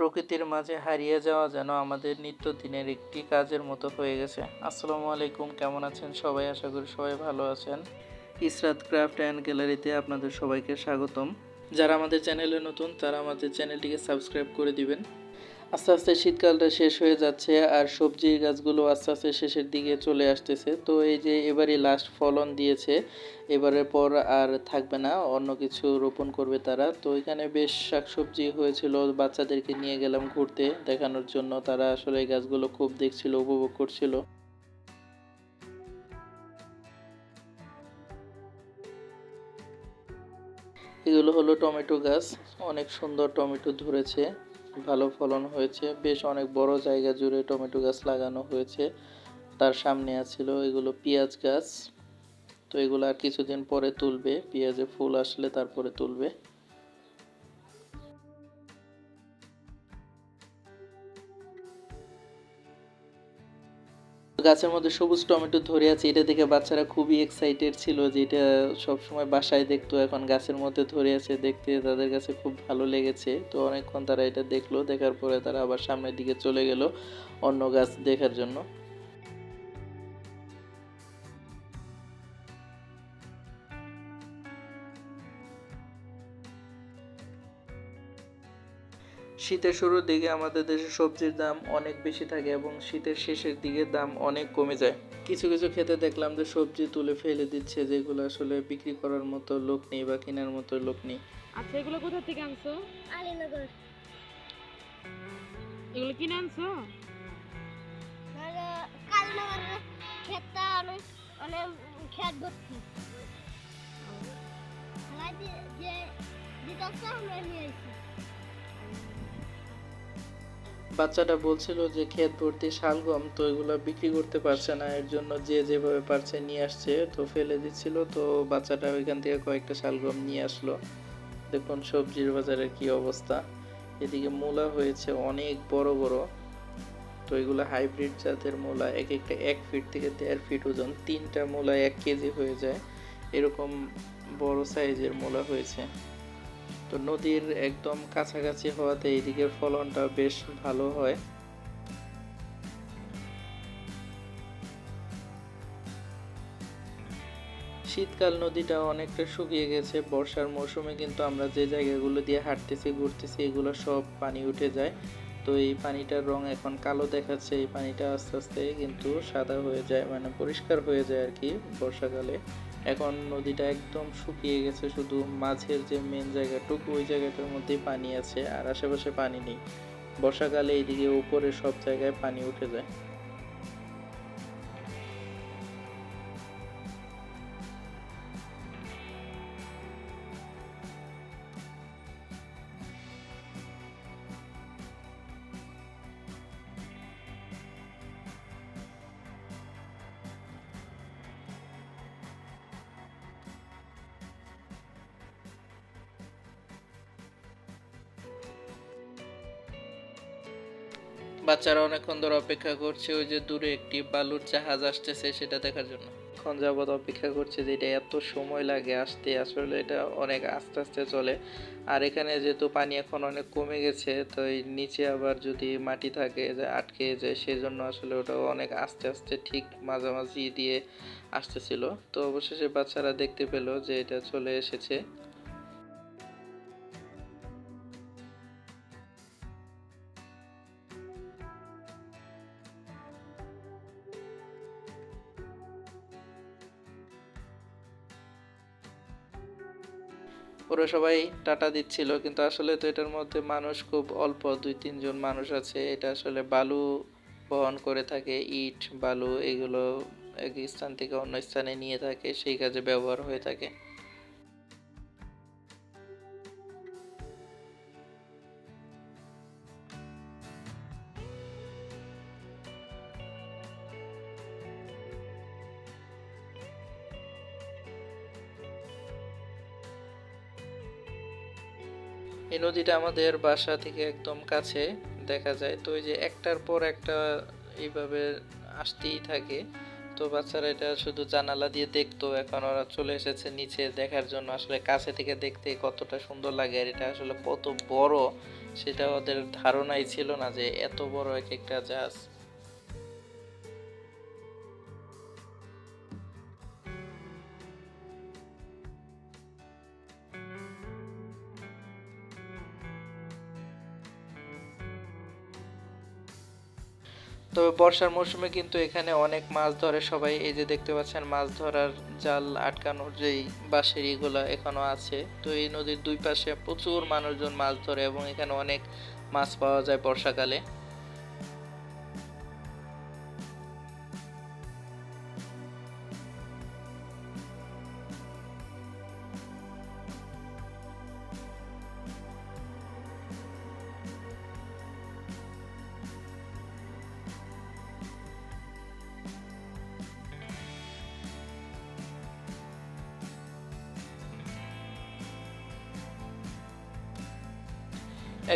প্রকৃতির মাঝে হারিয়ে যাওয়া যেন আমাদের নিত্যদিনের একটি কাজের মতো হয়ে গেছে। আসসালামু আলাইকুম, কেমন আছেন সবাই? আশা করি সবাই ভালো আছেন। ইসরাত ক্রাফট অ্যান্ড গ্যালারিতে আপনাদের সবাইকে স্বাগতম। যারা আমাদের চ্যানেলে নতুন তারা আমাদের চ্যানেলটিকে সাবস্ক্রাইব করে দিবেন। আস্তে আস্তে শীতকালটা শেষ হয়ে যাচ্ছে আর সবজির গাছগুলো আস্তে আস্তে শেষের দিকে চলে আসতেছে। তো এই যে এবারই লাস্ট ফলন দিয়েছে, এবারের পর আর থাকবে না, অন্য কিছু রোপণ করবে তারা। তো এখানে বেশ শাকসবজি হয়েছিল, বাচ্চাদেরকে নিয়ে গেলাম ঘুরতে দেখানোর জন্য। তারা আসলে এই গাছগুলো খুব দেখছিল, উপভোগ করছিল। এগুলো হলো টমেটো গাছ, অনেক সুন্দর টমেটো ধরেছে, ভালো ফলন হয়েছে। বেশ অনেক বড় জায়গা জুড়ে টমেটো গাছ লাগানো হয়েছে। তার সামনে আছিল এগুলো পেঁয়াজ গাছ। তো এগুলো আর কিছুদিন পরে তুলবে, পেঁয়াজে ফুল আসলে তারপরে তুলবে। গাছের মধ্যে সবুজ টমেটো ধরে আছে, এটা দেখে বাচ্চারা খুবই এক্সাইটেড ছিল যে এটা সবসময় বাসায় দেখতো, এখন গাছের মধ্যে ধরে আছে, দেখতে তাদের কাছে খুব ভালো লেগেছে। তো অনেকক্ষণ তারা এটা দেখলো, দেখার পরে তারা আবার সামনের দিকে চলে গেল অন্য গাছ দেখার জন্য। শীতের শুরুর দিকে আমাদের দেশে সবজির দাম অনেক বেশি থাকে এবং শীতের শেষের দিকে দাম অনেক কমে যায়। কিছু কিছু ক্ষেতে দেখলাম যে সবজি তুলে ফেলে দিচ্ছে, যেগুলো আসলে বিক্রি করার মতো লোক নেই বা কেনার মতো লোক নেই। আচ্ছা, এগুলো কোথা থেকে আনছো? আলীনগর। এগুলো কিনে আনছো? কালীনগরের ক্ষেতটা অনেক অনেক ক্ষেত ভর্তি। যে দিতেছে আমরা নিয়ে আসি। বাচ্চাটা বলছিল যে ক্ষেত ভর্তি শালগম, তো এগুলো বিক্রি করতে পারছে না, এর জন্য যে যেভাবে পারছে নিয়ে আসছে, তো ফেলে দিচ্ছিল। তো বাচ্চাটা ওইখান থেকে কয়েকটা শালগম নিয়ে আসলো। দেখুন সবজির বাজারের কি অবস্থা। এদিকে মূলা হয়েছে অনেক বড় বড়। তো এগুলো হাইব্রিড জাতের মূলা, এক একটা 1 ফিট থেকে 1.5 ফিট ওজন, 3টা মূলা 1 কেজি হয়ে যায়, এরকম বড় সাইজের মূলা হয়েছে। তো নদীর একদম কাছাকাছি হওয়াতে এদিকের ফলনটা বেশ ভালো হয়। শীতকাল নদীটা অনেকটা শুকিয়ে গেছে, বর্ষার মৌসুমে কিন্তু আমরা যে জায়গাগুলো দিয়ে হাঁটতেছি ঘুরতেছি এগুলো সব পানি উঠে যায়। তো এই পানিটার রং এখন কালো দেখাচ্ছে, এই পানিটা আস্তে আস্তে কিন্তু সাদা হয়ে যায়, মানে পরিষ্কার হয়ে যায় আর কি বর্ষাকালে। এখন নদীটা একদম শুকিয়ে গেছে, শুধু মাঝের যে মেন জায়গাটুকু ওই জায়গাটার মধ্যেই পানি আছে, আর আশেপাশে পানি নেই। বর্ষাকালে এইদিকে উপরে সব জায়গায় পানি উঠে যায়। বাচ্চারা অনেকক্ষণ ধরে অপেক্ষা করছে ওই যে দূরে একটি বালুর জাহাজ আসতেছে সেটা দেখার জন্য। এখন যাবত অপেক্ষা করছে যে এটা এত সময় লাগে আসতে, আসলে এটা অনেক আস্তে আস্তে চলে। আর এখানে যেহেতু পানি এখন অনেক কমে গেছে, তো এই নিচে আবার যদি মাটি থাকে যে আটকে যায়, সেজন্য আসলে ওটা অনেক আস্তে আস্তে ঠিক মাঝামাঝি দিয়ে আসতেছিল। তো অবশেষে বাচ্চারা দেখতে পেলো যে এটা চলে এসেছে। ওরা সবাই টাটা দিচ্ছিল, কিন্তু আসলে তো এটার মধ্যে মানুষ খুব অল্প, 2-3 জন মানুষ আছে। এটা আসলে বালু বহন করে থাকে, ইট বালু এগুলো এক স্থান থেকে অন্য স্থানে নিয়ে থাকে, সেই কাজে ব্যবহার হয়ে থাকে। এই নদীটা আমাদের বাসা থেকে একদম কাছে, দেখা যায়। তো এই যে একটার পর একটা এইভাবে আসতেই থাকে। তো বাচ্চারা এটা শুধু জানালা দিয়ে দেখতো, এখন ওরা চলে এসেছে নিচে দেখার জন্য। আসলে কাছে থেকে দেখতে কতটা সুন্দর লাগে, আর এটা আসলে কত বড় সেটা ওদের ধারণাই ছিল না যে এত বড় এক একটা জাহাজ। তবে বর্ষার মৌসুমে কিন্তু এখানে অনেক মাছ ধরে সবাই। এই যে দেখতে পাচ্ছেন মাছ ধরার জাল আটকানোর যেই বাঁশের ইগুলা এখনো আছে। তো এই নদীর দুই পাশে প্রচুর মানুষজন মাছ ধরে এবং এখানে অনেক মাছ পাওয়া যায় বর্ষাকালে।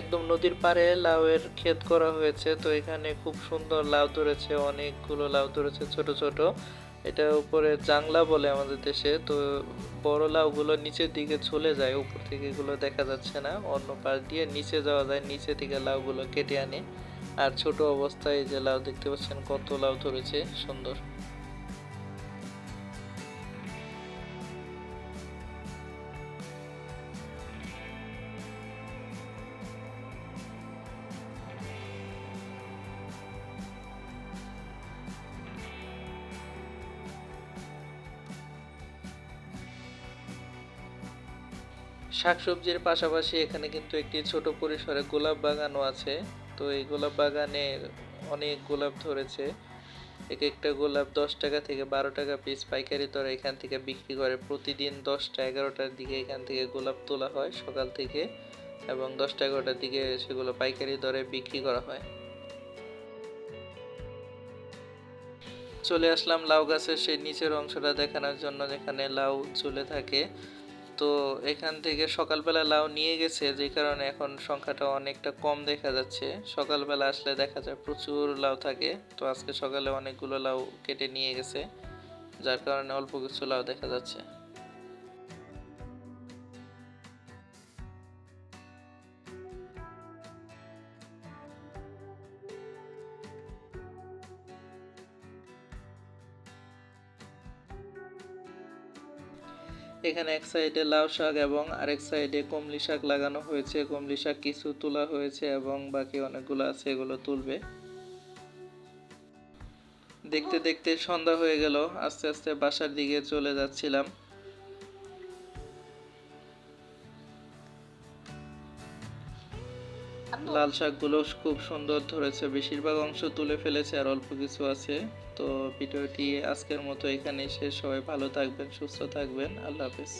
একদম নদীর পাড়ে লাউয়ের ক্ষেত করা হয়েছে। তো এখানে খুব সুন্দর লাউ ধরেছে, অনেকগুলো লাউ ধরেছে ছোট ছোট। এটা উপরে জাংলা বলে আমাদের দেশে। তো বড় লাউগুলো নিচের দিকে চলে যায়, উপর থেকে এগুলো দেখা যাচ্ছে না। অন্য পাশ দিয়ে নিচে যাওয়া যায়, নিচে থেকে লাউগুলো কেটে আনে। আর ছোট অবস্থায় এই যে লাউ দেখতে পাচ্ছেন কত লাউ ধরেছে, সুন্দর। শাকসবজির পাশাপাশি এখানে কিন্তু একটি ছোট পরিসরে গোলাপ বাগানও আছে। তো এই গোলাপ বাগানে অনেক গোলাপ ধরেছে। এক একটা গোলাপ 10 টাকা থেকে 12 টাকা পিস পাইকারি দরে এখান থেকে বিক্রি করে। প্রতিদিন 10টা 11টার দিকে এখান থেকে গোলাপ তোলা হয় সকাল থেকে, এবং 10টা 11টার দিকে সেগুলো পাইকারি দরে বিক্রি করা হয়। চলে আসলাম লাউ গাছের সেই নিচের অংশটা দেখানোর জন্য, যেখানে লাউ ঝুলে থাকে। তো এখান থেকে সকালবেলা লাউ নিয়ে গেছে, যে কারণে এখন সংখ্যাটা অনেকটা কম দেখা যাচ্ছে। সকালবেলা আসলে দেখা যায় প্রচুর লাউ থাকে। তো আজকে সকালে অনেকগুলো লাউ কেটে নিয়ে গেছে, যার কারণে অল্প কিছু লাউ দেখা যাচ্ছে। এখানে এক সাইডে লাউ শাক এবং আরেক সাইডে কমলি শাক লাগানো হয়েছে। কমলি শাক কিছু তোলা হয়েছে এবং বাকি অনেকগুলো আছে, এগুলো তুলবে। দেখতে দেখতে সন্ধ্যা হয়ে গেল, আস্তে আস্তে বাসার দিকে চলে যাচ্ছিলাম। লাল শাকগুলো খুব সুন্দর ধরেছে, বেশিরভাগ অংশ তুলে ফেলেছে আর অল্প কিছু আছে। তো ভিডিওটি আজকের মতো এখানেই শেষ। সবাই ভালো থাকবেন, সুস্থ থাকবেন, আল্লাহ হাফেজ।